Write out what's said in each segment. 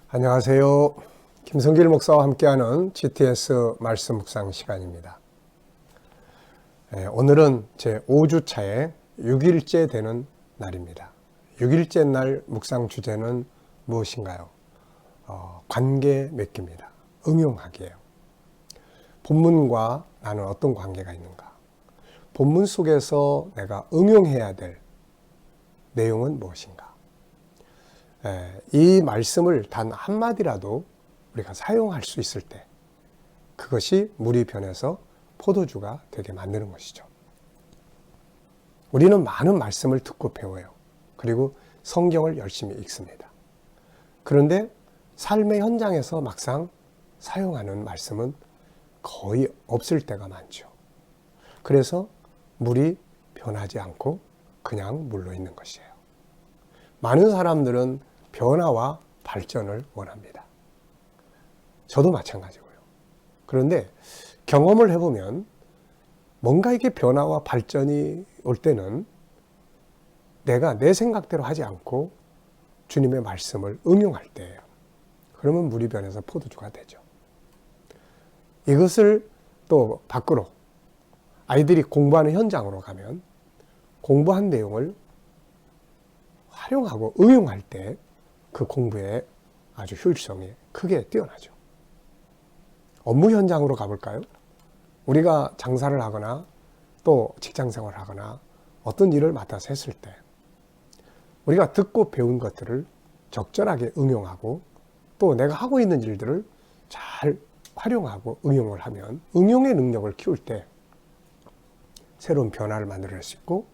안녕하세요. 김성길 목사와 함께하는 GTS 말씀 묵상 시간입니다. 오늘은 제 5주차에 6일째 되는 날입니다. 6일째 날 묵상 주제는 무엇인가요? 관계 맺기입니다. 응용하기예요. 본문과 나는 어떤 관계가 있는가? 본문 속에서 내가 응용해야 될 내용은 무엇인가? 이 말씀을 단 한마디라도 우리가 사용할 수 있을 때 그것이 물이 변해서 포도주가 되게 만드는 것이죠. 우리는 많은 말씀을 듣고 배워요. 그리고 성경을 열심히 읽습니다. 그런데 삶의 현장에서 막상 사용하는 말씀은 거의 없을 때가 많죠. 그래서 물이 변하지 않고 그냥 물로 있는 것이에요. 많은 사람들은 변화와 발전을 원합니다. 저도 마찬가지고요. 그런데 경험을 해보면 뭔가 이게 변화와 발전이 올 때는 내가 내 생각대로 하지 않고 주님의 말씀을 응용할 때예요. 그러면 물이 변해서 포도주가 되죠. 이것을 또 밖으로 아이들이 공부하는 현장으로 가면 공부한 내용을 활용하고 응용할 때 그 공부의 아주 효율성이 크게 뛰어나죠. 업무 현장으로 가볼까요? 우리가 장사를 하거나 또 직장 생활을 하거나 어떤 일을 맡아서 했을 때 우리가 듣고 배운 것들을 적절하게 응용하고 또 내가 하고 있는 일들을 잘 활용하고 응용을 하면 응용의 능력을 키울 때 새로운 변화를 만들어낼 수 있고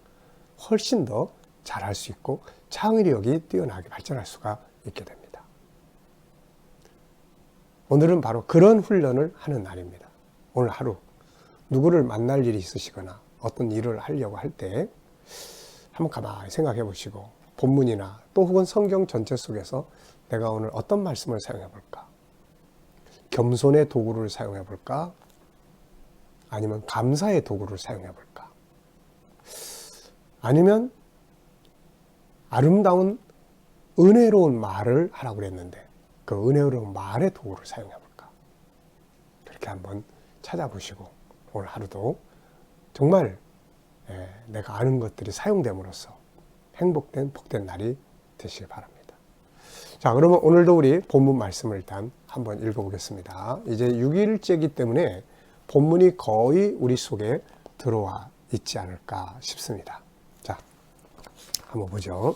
훨씬 더 잘할 수 있고 창의력이 뛰어나게 발전할 수가 있게 됩니다. 오늘은 바로 그런 훈련을 하는 날입니다. 오늘 하루 누구를 만날 일이 있으시거나 어떤 일을 하려고 할 때 한번 가만히 생각해 보시고 본문이나 또 혹은 성경 전체 속에서 내가 오늘 어떤 말씀을 사용해 볼까? 겸손의 도구를 사용해 볼까? 아니면 감사의 도구를 사용해 볼까? 아니면 아름다운 은혜로운 말을 하라고 그랬는데 그 은혜로운 말의 도구를 사용해 볼까? 그렇게 한번 찾아보시고 오늘 하루도 정말 내가 아는 것들이 사용됨으로써 행복된 복된 날이 되시길 바랍니다. 자, 그러면 오늘도 우리 본문 말씀을 일단 한번 읽어보겠습니다. 이제 6일째이기 때문에 본문이 거의 우리 속에 들어와 있지 않을까 싶습니다. 자, 한번 보죠.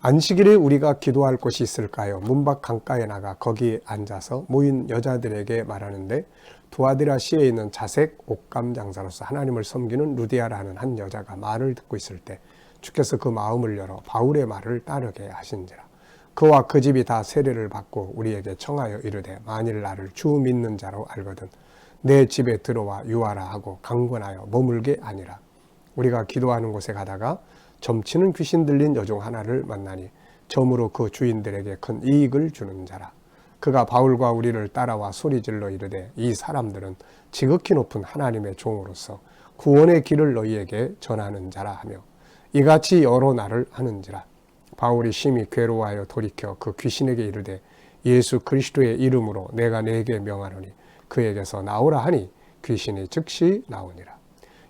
안식일에 우리가 기도할 곳이 있을까요? 문밖 강가에 나가 거기 앉아서 모인 여자들에게 말하는데 두아디라시에 있는 자색 옷감 장사로서 하나님을 섬기는 루디아라는 한 여자가 말을 듣고 있을 때 주께서 그 마음을 열어 바울의 말을 따르게 하신지라. 그와 그 집이 다 세례를 받고 우리에게 청하여 이르되 만일 나를 주 믿는 자로 알거든 내 집에 들어와 유하라 하고 강권하여 머물게 아니라. 우리가 기도하는 곳에 가다가 점치는 귀신 들린 여종 하나를 만나니 점으로 그 주인들에게 큰 이익을 주는 자라. 그가 바울과 우리를 따라와 소리질러 이르되 이 사람들은 지극히 높은 하나님의 종으로서 구원의 길을 너희에게 전하는 자라 하며 이같이 여러 날을 하는지라. 바울이 심히 괴로워하여 돌이켜 그 귀신에게 이르되 예수 그리스도의 이름으로 내가 네게 명하노니 그에게서 나오라 하니 귀신이 즉시 나오니라.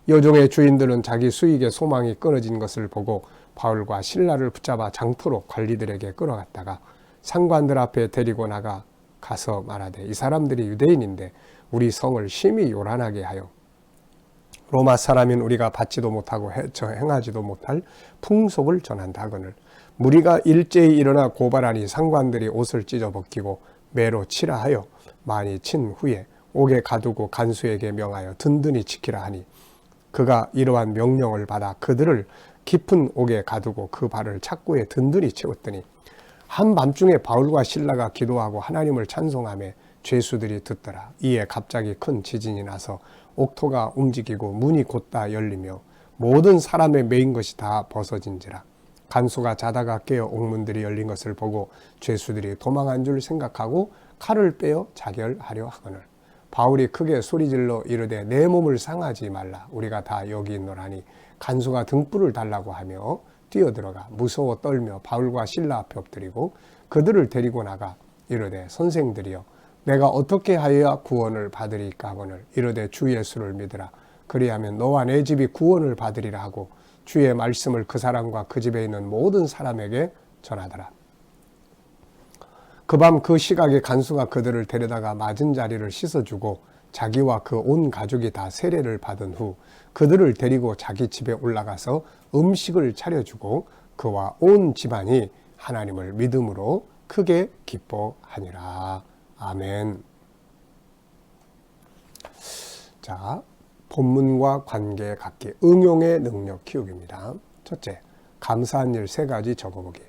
여종의 주인들은 자기 수익의 소망이 끊어진 것을 보고 바울과 실라를 붙잡아 장터로 관리들에게 끌어갔다가 상관들 앞에 데리고 나가 가서 말하되 이 사람들이 유대인인데 우리 성을 심히 요란하게 하여 로마 사람인 우리가 받지도 못하고 행하지도 못할 풍속을 전한다 하거늘 무리가 일제히 일어나 고발하니 상관들이 옷을 찢어 벗기고 매로 치라 하여 많이 친 후에 옥에 가두고 간수에게 명하여 든든히 지키라 하니 그가 이러한 명령을 받아 그들을 깊은 옥에 가두고 그 발을 착고에 든든히 채웠더니 한밤중에 바울과 실라가 기도하고 하나님을 찬송하며 죄수들이 듣더라. 이에 갑자기 큰 지진이 나서 옥토가 움직이고 문이 곧다 열리며 모든 사람의 매인 것이 다 벗어진지라. 간수가 자다가 깨어 옥문들이 열린 것을 보고 죄수들이 도망한 줄 생각하고 칼을 빼어 자결하려 하거늘 바울이 크게 소리질러 이르되 내 몸을 상하지 말라. 우리가 다 여기 있노라니 간수가 등불을 달라고 하며 뛰어들어가 무서워 떨며 바울과 실라 앞에 엎드리고 그들을 데리고 나가 이르되 선생들이여 내가 어떻게 하여야 구원을 받으리까 하거늘 이르되 주 예수를 믿으라. 그리하면 너와 내 집이 구원을 받으리라 하고 주의 말씀을 그 사람과 그 집에 있는 모든 사람에게 전하더라. 그 밤 그 시각에 간수가 그들을 데려다가 맞은 자리를 씻어주고 자기와 그 온 가족이 다 세례를 받은 후 그들을 데리고 자기 집에 올라가서 음식을 차려주고 그와 온 집안이 하나님을 믿음으로 크게 기뻐하니라. 아멘. 자, 본문과 관계 갖기, 응용의 능력 키우기입니다. 첫째, 감사한 일 3가지 적어보기.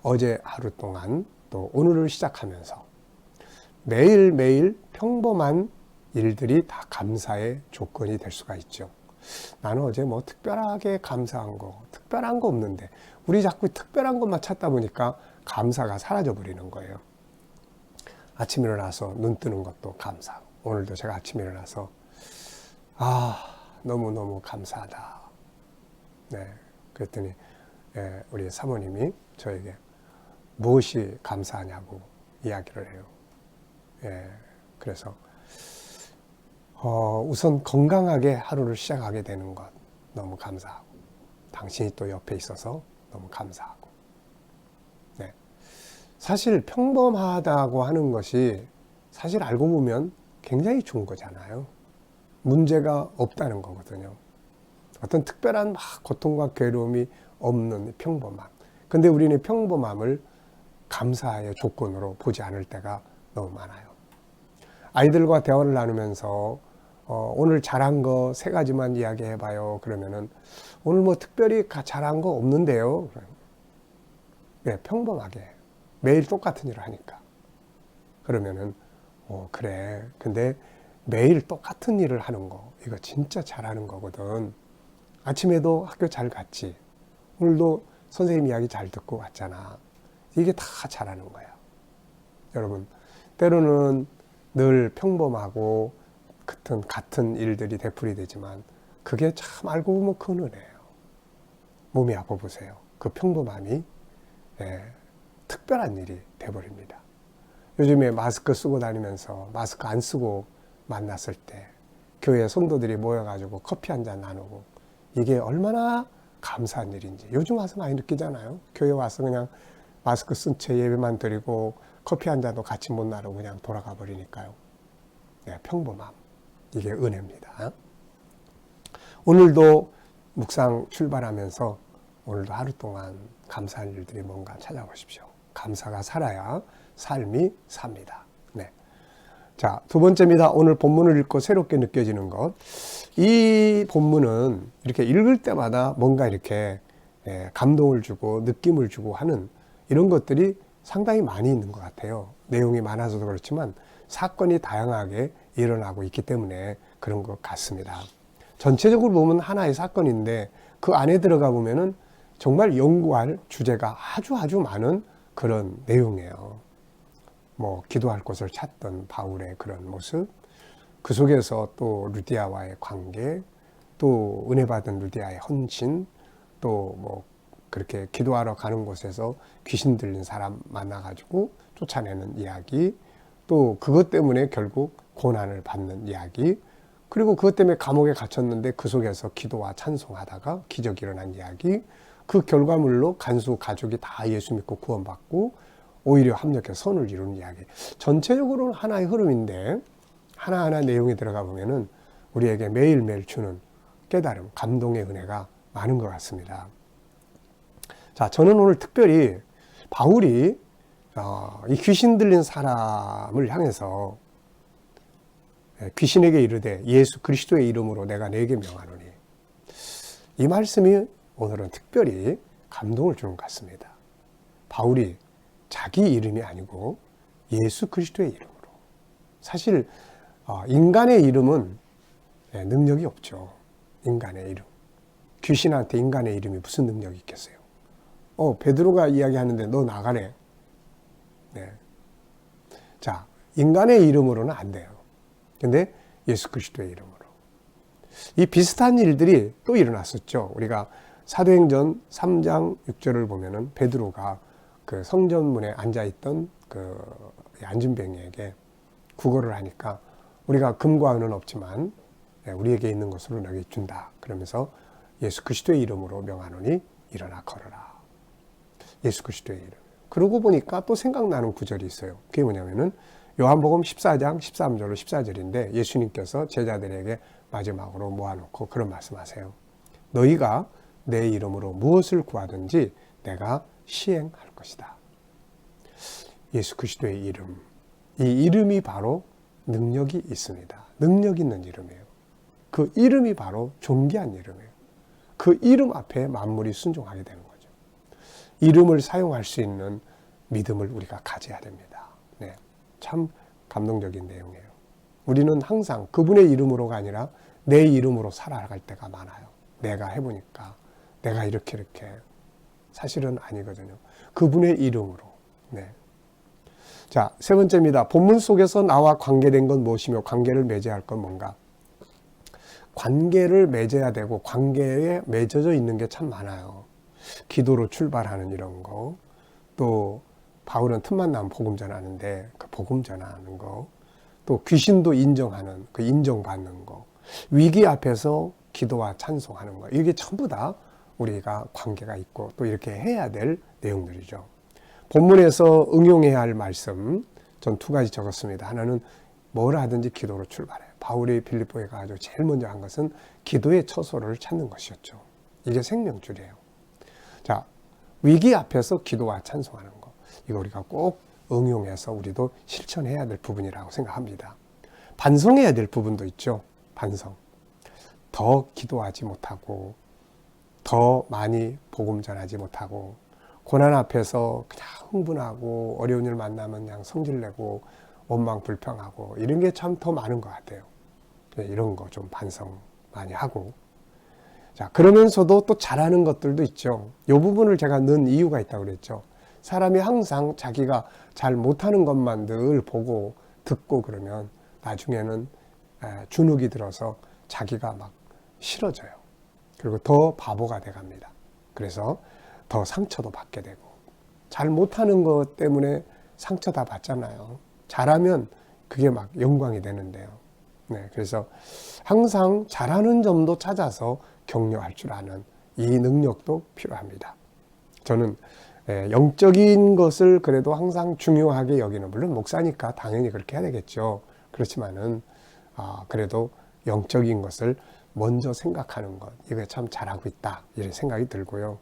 어제 하루 동안 또 오늘을 시작하면서 매일매일 평범한 일들이 다 감사의 조건이 될 수가 있죠. 나는 어제 뭐 특별하게 감사한 거, 특별한 거 없는데 우리 자꾸 특별한 것만 찾다 보니까 감사가 사라져 버리는 거예요. 아침 일어나서 눈 뜨는 것도 감사하고 오늘도 제가 아침 일어나서 너무너무 감사하다. 네, 그랬더니 우리 사모님이 저에게 무엇이 감사하냐고 이야기를 해요. 그래서 우선 건강하게 하루를 시작하게 되는 것 너무 감사하고 당신이 또 옆에 있어서 너무 감사하고. 네, 사실 평범하다고 하는 것이 사실 알고 보면 굉장히 좋은 거잖아요. 문제가 없다는 거거든요. 어떤 특별한 고통과 괴로움이 없는 평범함. 근데 우리는 평범함을 감사의 조건으로 보지 않을 때가 너무 많아요. 아이들과 대화를 나누면서 오늘 잘한 거 3가지만 이야기해봐요. 그러면은 오늘 뭐 특별히 잘한 거 없는데요. 네, 평범하게 매일 똑같은 일을 하니까. 그러면은 그래. 근데 매일 똑같은 일을 하는 거 이거 진짜 잘하는 거거든. 아침에도 학교 잘 갔지. 오늘도 선생님 이야기 잘 듣고 왔잖아. 이게 다 잘하는 거야. 여러분, 때로는 늘 평범하고 같은 일들이 되풀이되지만 그게 참 알고 보면 큰 은혜예요. 몸이 아파 보세요. 그 평범함이 특별한 일이 돼버립니다. 요즘에 마스크 쓰고 다니면서 마스크 안 쓰고 만났을 때 교회 성도들이 모여가지고 커피 한잔 나누고 이게 얼마나 감사한 일인지 요즘 와서 많이 느끼잖아요. 교회 와서 그냥 마스크 쓴 채 예배만 드리고 커피 한 잔도 같이 못 나누고 그냥 돌아가 버리니까요. 평범함. 이게 은혜입니다. 오늘도 묵상 출발하면서 오늘도 하루 동안 감사한 일들이 뭔가 찾아보십시오. 감사가 살아야 삶이 삽니다. 네. 자, 2번째입니다. 오늘 본문을 읽고 새롭게 느껴지는 것. 이 본문은 이렇게 읽을 때마다 뭔가 이렇게 감동을 주고 느낌을 주고 하는 이런 것들이 상당히 많이 있는 것 같아요. 내용이 많아서도 그렇지만 사건이 다양하게 일어나고 있기 때문에 그런 것 같습니다. 전체적으로 보면 하나의 사건인데 그 안에 들어가 보면은 정말 연구할 주제가 아주 많은 그런 내용이에요. 뭐 기도할 곳을 찾던 바울의 그런 모습, 그 속에서 또 루디아와의 관계, 또 은혜 받은 루디아의 헌신, 또 뭐 그렇게 기도하러 가는 곳에서 귀신 들린 사람 만나가지고 쫓아내는 이야기, 또 그것 때문에 결국 고난을 받는 이야기, 그리고 그것 때문에 감옥에 갇혔는데 그 속에서 기도와 찬송하다가 기적이 일어난 이야기, 그 결과물로 간수 가족이 다 예수 믿고 구원받고 오히려 합력해서 선을 이루는 이야기. 전체적으로는 하나의 흐름인데 하나하나 내용이 들어가 보면은 우리에게 매일매일 주는 깨달음, 감동의 은혜가 많은 것 같습니다. 자, 저는 오늘 특별히 바울이 이 귀신 들린 사람을 향해서 귀신에게 이르되 예수 그리스도의 이름으로 내가 네게 명하노니, 이 말씀이 오늘은 특별히 감동을 주는 것 같습니다. 바울이 자기 이름이 아니고 예수 그리스도의 이름으로. 사실 인간의 이름은 능력이 없죠. 인간의 이름. 귀신한테 인간의 이름이 무슨 능력이 있겠어요? 베드로가 이야기하는데 너 나가래. 네. 자, 인간의 이름으로는 안 돼요. 근데 예수 그리스도의 이름으로. 이 비슷한 일들이 또 일어났었죠. 우리가 사도행전 3장 6절을 보면은 베드로가 그 성전문에 앉아있던 그 안진뱅이에게 구걸을 하니까 우리가 금과 은은 없지만 우리에게 있는 것으로 너에게 준다. 그러면서 예수 그리스도의 이름으로 명하노니 일어나 걸어라. 예수 그리스도의 이름. 그러고 보니까 또 생각나는 구절이 있어요. 그게 뭐냐면은 요한복음 14장 13절로 14절인데 예수님께서 제자들에게 마지막으로 모아놓고 그런 말씀하세요. 너희가 내 이름으로 무엇을 구하든지 내가 시행할 것이다. 예수 그리스도의 이름. 이 이름이 바로 능력이 있습니다. 능력 있는 이름이에요. 그 이름이 바로 존귀한 이름이에요. 그 이름 앞에 만물이 순종하게 되는 거죠. 이름을 사용할 수 있는 믿음을 우리가 가져야 됩니다. 네, 참 감동적인 내용이에요. 우리는 항상 그분의 이름으로가 아니라 내 이름으로 살아갈 때가 많아요. 내가 해보니까 내가 이렇게 사실은 아니거든요. 그분의 이름으로. 네. 자, 세 번째입니다. 본문 속에서 나와 관계된 건 무엇이며 관계를 맺어야 할 건 뭔가? 관계를 맺어야 되고 관계에 맺어져 있는 게 참 많아요. 기도로 출발하는 이런 거, 또 바울은 틈만 나면 복음 전하는데 그 복음 전하는 거, 또 귀신도 인정하는 그 인정받는 거, 위기 앞에서 기도와 찬송하는 거, 이게 전부 다 우리가 관계가 있고 또 이렇게 해야 될 내용들이죠. 본문에서 응용해야 할 말씀 전 두 가지 적었습니다. 하나는 뭘 하든지 기도로 출발해요. 바울이 빌립보에 가서 제일 먼저 한 것은 기도의 처소를 찾는 것이었죠. 이게 생명줄이에요. 자, 위기 앞에서 기도와 찬송하는 거. 이거 우리가 꼭 응용해서 우리도 실천해야 될 부분이라고 생각합니다. 반성해야 될 부분도 있죠. 반성. 더 기도하지 못하고 더 많이 복음 전하지 못하고 고난 앞에서 그냥 흥분하고 어려운 일 만나면 그냥 성질내고 원망 불평하고 이런 게 참 더 많은 것 같아요. 이런 거 좀 반성 많이 하고, 자, 그러면서도 또 잘하는 것들도 있죠. 이 부분을 제가 넣은 이유가 있다고 그랬죠. 사람이 항상 자기가 잘 못하는 것만 늘 보고 듣고 그러면 나중에는 주눅이 들어서 자기가 막 싫어져요. 그리고 더 바보가 돼갑니다. 그래서 더 상처도 받게 되고, 잘 못하는 것 때문에 상처 다 받잖아요. 잘하면 그게 막 영광이 되는데요. 네, 그래서 항상 잘하는 점도 찾아서 격려할 줄 아는 이 능력도 필요합니다. 저는 영적인 것을 그래도 항상 중요하게 여기는, 물론 목사니까 당연히 그렇게 해야 되겠죠. 그렇지만은 그래도 영적인 것을 먼저 생각하는 것, 이거 참 잘하고 있다 이런 생각이 들고요.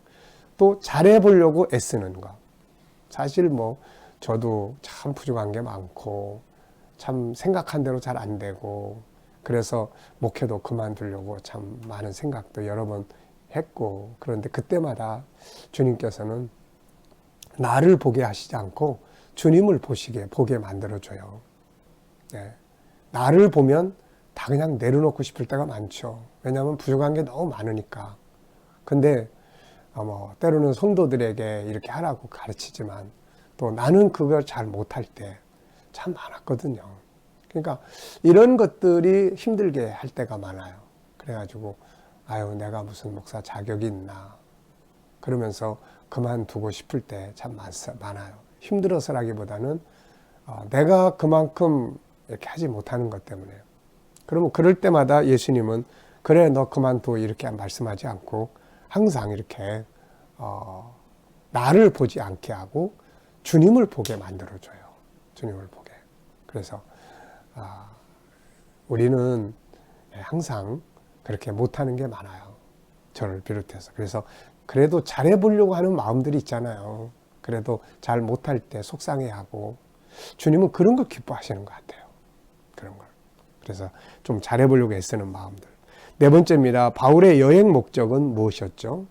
또 잘해보려고 애쓰는 것. 사실 뭐 저도 참 부족한 게 많고 참 생각한 대로 잘 안 되고, 그래서 목회도 그만두려고 참 많은 생각도 여러 번 했고, 그런데 그때마다 주님께서는 나를 보게 하시지 않고 주님을 보게 만들어줘요. 네. 나를 보면 다 그냥 내려놓고 싶을 때가 많죠. 왜냐하면 부족한 게 너무 많으니까. 근데 때로는 성도들에게 이렇게 하라고 가르치지만 또 나는 그걸 잘 못할 때 참 많았거든요. 그러니까 이런 것들이 힘들게 할 때가 많아요. 그래가지고 아유, 내가 무슨 목사 자격이 있나 그러면서 그만두고 싶을 때 참 많아요. 힘들어서라기보다는 내가 그만큼 이렇게 하지 못하는 것 때문에요. 그러면 그럴 때마다 예수님은 그래 너 그만둬 이렇게 말씀하지 않고 항상 이렇게 나를 보지 않게 하고 주님을 보게 만들어줘요. 주님을 보게. 그래서 우리는 항상 그렇게 못하는 게 많아요. 저를 비롯해서. 그래서 그래도 잘해보려고 하는 마음들이 있잖아요. 그래도 잘 못할 때 속상해하고, 주님은 그런 걸 기뻐하시는 것 같아요. 그런 걸. 그래서 좀 잘해보려고 애쓰는 마음들. 네 번째입니다. 바울의 여행 목적은 무엇이었죠?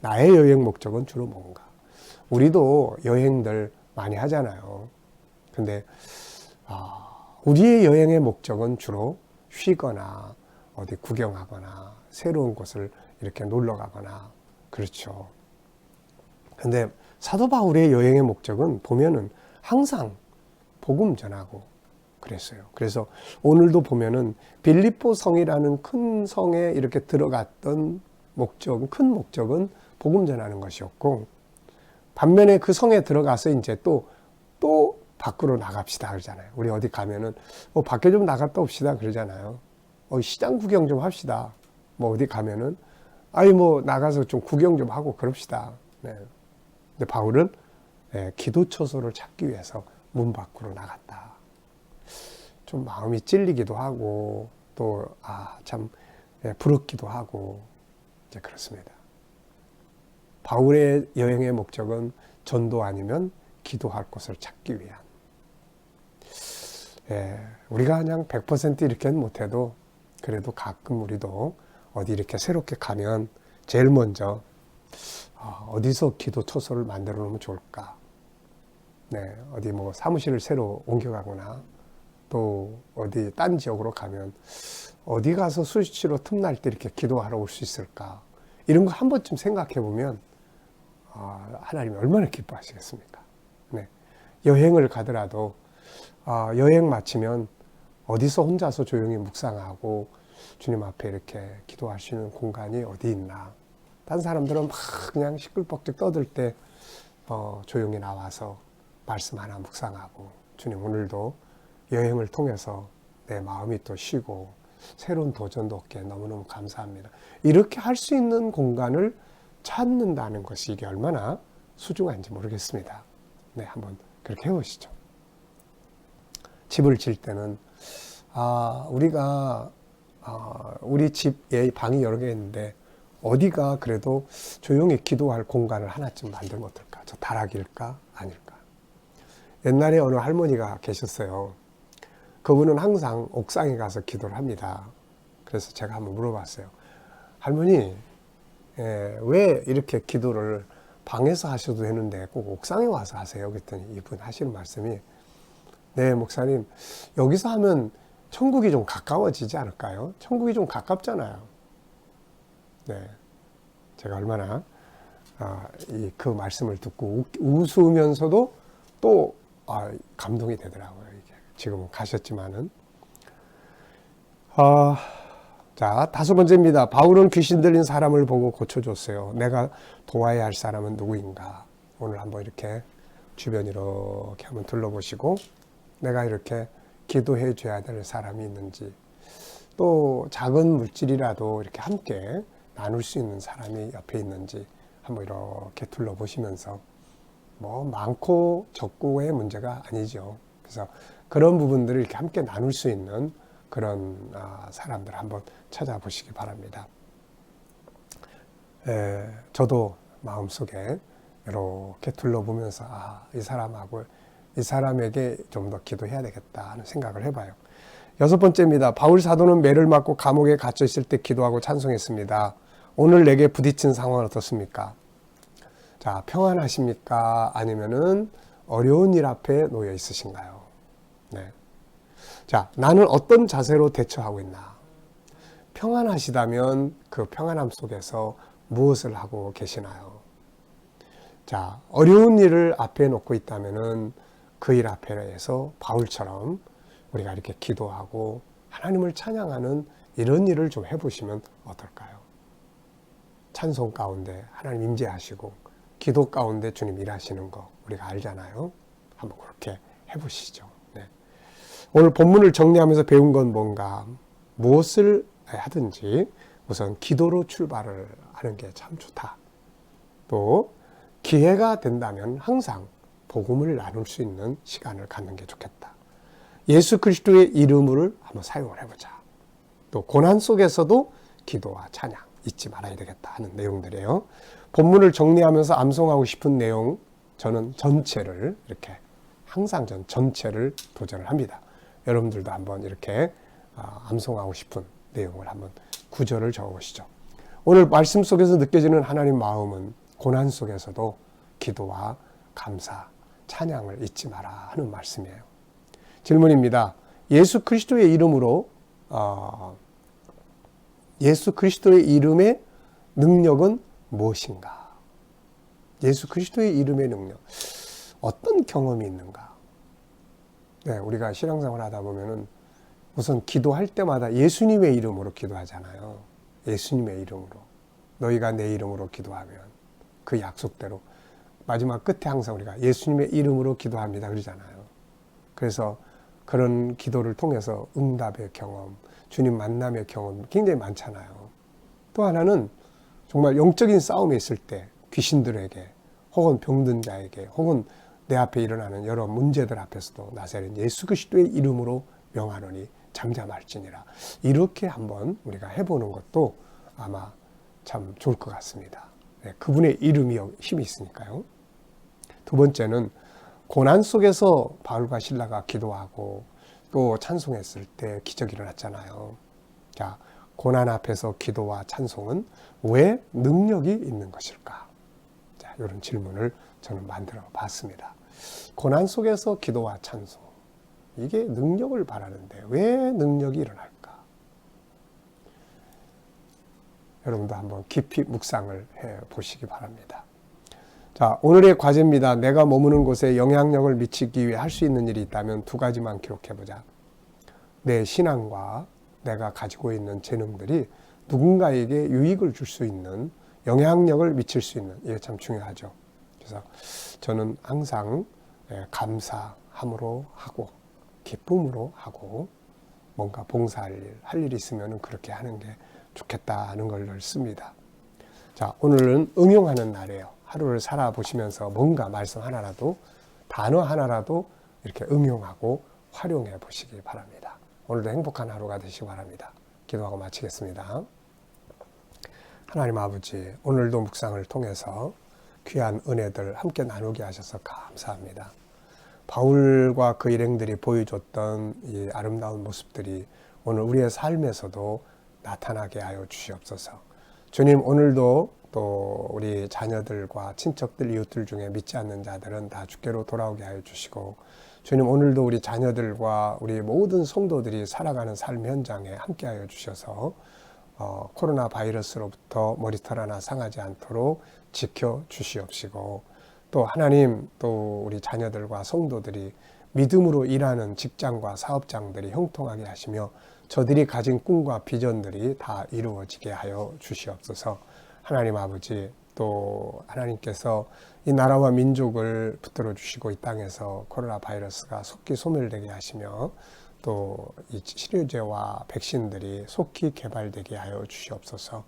나의 여행 목적은 주로 뭔가? 우리도 여행들 많이 하잖아요. 근데 우리의 여행의 목적은 주로 쉬거나 어디 구경하거나 새로운 곳을 이렇게 놀러 가거나 그렇죠. 근데 사도 바울의 여행의 목적은 보면은 항상 복음 전하고 그랬어요. 그래서 오늘도 보면은 빌립보 성이라는 큰 성에 이렇게 들어갔던 큰 목적은 복음 전하는 것이었고, 반면에 그 성에 들어가서 이제 또 밖으로 나갑시다 그러잖아요. 우리 어디 가면은 밖에 좀 나갔다 옵시다 그러잖아요. 시장 구경 좀 합시다. 뭐 어디 가면은 뭐 나가서 좀 구경 좀 하고 그럽시다. 네. 근데 바울은 기도 처소를 찾기 위해서 문 밖으로 나갔다. 좀 마음이 찔리기도 하고 또 참 부럽기도 하고 이제 그렇습니다. 바울의 여행의 목적은 전도 아니면 기도할 곳을 찾기 위한. 우리가 그냥 100% 이렇게는 못해도 그래도 가끔 우리도 어디 이렇게 새롭게 가면 제일 먼저 어디서 기도 처소를 만들어 놓으면 좋을까? 네, 어디 뭐 사무실을 새로 옮겨가거나 또 어디 딴 지역으로 가면 어디 가서 수시로 틈날 때 이렇게 기도하러 올 수 있을까? 이런 거 한 번쯤 생각해 보면 하나님이 얼마나 기뻐하시겠습니까? 네, 여행을 가더라도 여행 마치면 어디서 혼자서 조용히 묵상하고 주님 앞에 이렇게 기도할 수 있는 공간이 어디 있나? 딴 사람들은 막 그냥 시끌벅적 떠들 때 조용히 나와서 말씀 하나 묵상하고 주님 오늘도 여행을 통해서 내 마음이 또 쉬고 새로운 도전도 얻게 너무너무 감사합니다. 이렇게 할 수 있는 공간을 찾는다는 것이 이게 얼마나 소중한지 모르겠습니다. 네, 한번 그렇게 해보시죠. 집을 질 때는 우리가 우리 집에 방이 여러 개 있는데 어디가 그래도 조용히 기도할 공간을 하나쯤 만들면 어떨까? 저 다락일까? 아닐까? 옛날에 어느 할머니가 계셨어요. 그분은 항상 옥상에 가서 기도를 합니다. 그래서 제가 한번 물어봤어요. 할머니, 왜 이렇게 기도를 방에서 하셔도 되는데 꼭 옥상에 와서 하세요? 그랬더니 이분 하시는 말씀이 네, 목사님, 여기서 하면 천국이 좀 가까워지지 않을까요? 천국이 좀 가깝잖아요. 네, 제가 얼마나 그 말씀을 듣고 웃으면서도 또 감동이 되더라고요. 이게 지금은 가셨지만은 자, 5번째입니다. 바울은 귀신 들린 사람을 보고 고쳐줬어요. 내가 도와야 할 사람은 누구인가? 오늘 한번 이렇게 주변 이렇게 한번 둘러보시고 내가 이렇게 기도해 줘야 될 사람이 있는지 또 작은 물질이라도 이렇게 함께 나눌 수 있는 사람이 옆에 있는지 한번 이렇게 둘러보시면서 뭐 많고 적고의 문제가 아니죠. 그래서 그런 부분들을 이렇게 함께 나눌 수 있는 그런 사람들 한번 찾아보시기 바랍니다. 저도 마음속에 이렇게 둘러보면서 이 사람하고 이 사람에게 좀 더 기도해야 되겠다 하는 생각을 해봐요. 6번째입니다. 바울 사도는 매를 맞고 감옥에 갇혀 있을 때 기도하고 찬송했습니다. 오늘 내게 부딪힌 상황은 어떻습니까? 자, 평안하십니까? 아니면은 어려운 일 앞에 놓여 있으신가요? 네. 자, 나는 어떤 자세로 대처하고 있나? 평안하시다면 그 평안함 속에서 무엇을 하고 계시나요? 자, 어려운 일을 앞에 놓고 있다면은 그 일 앞에서 바울처럼 우리가 이렇게 기도하고 하나님을 찬양하는 이런 일을 좀 해보시면 어떨까요? 찬송 가운데 하나님 임재하시고 기도 가운데 주님 일하시는 거 우리가 알잖아요. 한번 그렇게 해보시죠. 네. 오늘 본문을 정리하면서 배운 건 뭔가 무엇을 하든지 우선 기도로 출발을 하는 게 참 좋다. 또 기회가 된다면 항상 복음을 나눌 수 있는 시간을 갖는 게 좋겠다. 예수 그리스도의 이름을 한번 사용을 해보자. 또 고난 속에서도 기도와 찬양 잊지 말아야 되겠다 하는 내용들이에요. 본문을 정리하면서 암송하고 싶은 내용 저는 전체를 이렇게 항상 전 전체를 도전을 합니다. 여러분들도 한번 이렇게 암송하고 싶은 내용을 한번 구절을 적어보시죠. 오늘 말씀 속에서 느껴지는 하나님 마음은 고난 속에서도 기도와 감사, 찬양을 잊지 마라 하는 말씀이에요. 질문입니다. 예수 그리스도의 이름으로 예수 그리스도의 이름의 능력은 무엇인가? 예수 그리스도의 이름의 능력 어떤 경험이 있는가? 네, 우리가 신앙생활 하다 보면은 우선 기도할 때마다 예수님의 이름으로 기도하잖아요. 예수님의 이름으로 너희가 내 이름으로 기도하면 그 약속대로 마지막 끝에 항상 우리가 예수님의 이름으로 기도합니다 그러잖아요. 그래서 그런 기도를 통해서 응답의 경험, 주님 만남의 경험 굉장히 많잖아요. 또 하나는 정말 영적인 싸움에 있을 때 귀신들에게 혹은 병든 자에게 혹은 내 앞에 일어나는 여러 문제들 앞에서도 나사렛 예수 그리스도의 이름으로 명하노니 잠잠할지니라. 이렇게 한번 우리가 해보는 것도 아마 참 좋을 것 같습니다. 네, 그분의 이름이 힘이 있으니까요. 두 번째는 고난 속에서 바울과 실라가 기도하고 또 찬송했을 때 기적이 일어났잖아요. 자, 고난 앞에서 기도와 찬송은 왜 능력이 있는 것일까? 자, 이런 질문을 저는 만들어 봤습니다. 고난 속에서 기도와 찬송, 이게 능력을 바라는데 왜 능력이 일어날까? 여러분도 한번 깊이 묵상을 해 보시기 바랍니다. 자, 오늘의 과제입니다. 내가 머무는 곳에 영향력을 미치기 위해 할 수 있는 일이 있다면 두 가지만 기록해 보자. 내 신앙과 내가 가지고 있는 재능들이 누군가에게 유익을 줄 수 있는, 영향력을 미칠 수 있는, 이게 참 중요하죠. 그래서 저는 항상 감사함으로 하고 기쁨으로 하고 뭔가 봉사할 일, 할 일이 있으면 그렇게 하는 게 좋겠다는 걸 씁니다. 자, 오늘은 응용하는 날이에요. 하루를 살아보시면서 뭔가 말씀 하나라도, 단어 하나라도 이렇게 응용하고 활용해 보시기 바랍니다. 오늘도 행복한 하루가 되시기 바랍니다. 기도하고 마치겠습니다. 하나님 아버지, 오늘도 묵상을 통해서 귀한 은혜들 함께 나누게 하셔서 감사합니다. 바울과 그 일행들이 보여줬던 이 아름다운 모습들이 오늘 우리의 삶에서도 나타나게 하여 주시옵소서. 주님, 오늘도 또 우리 자녀들과 친척들, 이웃들 중에 믿지 않는 자들은 다 주께로 돌아오게 하여 주시고, 주님, 오늘도 우리 자녀들과 우리 모든 성도들이 살아가는 삶 현장에 함께 하여 주셔서 코로나 바이러스로부터 머리털 하나 상하지 않도록 지켜 주시옵시고, 또 하나님, 또 우리 자녀들과 성도들이 믿음으로 일하는 직장과 사업장들이 형통하게 하시며 저들이 가진 꿈과 비전들이 다 이루어지게 하여 주시옵소서. 하나님 아버지, 또 하나님께서 이 나라와 민족을 붙들어 주시고 이 땅에서 코로나 바이러스가 속히 소멸되게 하시며 또 이 치료제와 백신들이 속히 개발되게 하여 주시옵소서.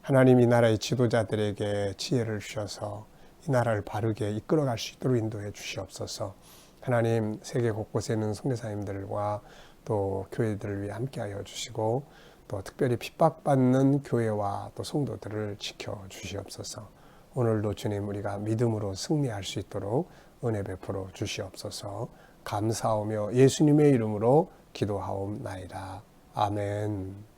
하나님, 이 나라의 지도자들에게 지혜를 주셔서 이 나라를 바르게 이끌어갈 수 있도록 인도해 주시옵소서. 하나님, 세계 곳곳에 있는 선교사님들과 또 교회들을 위해 함께하여 주시고 또 특별히 핍박받는 교회와 또 성도들을 지켜 주시옵소서. 오늘도 주님, 우리가 믿음으로 승리할 수 있도록 은혜 베풀어 주시옵소서. 감사하며 예수님의 이름으로 기도하옵나이다. 아멘.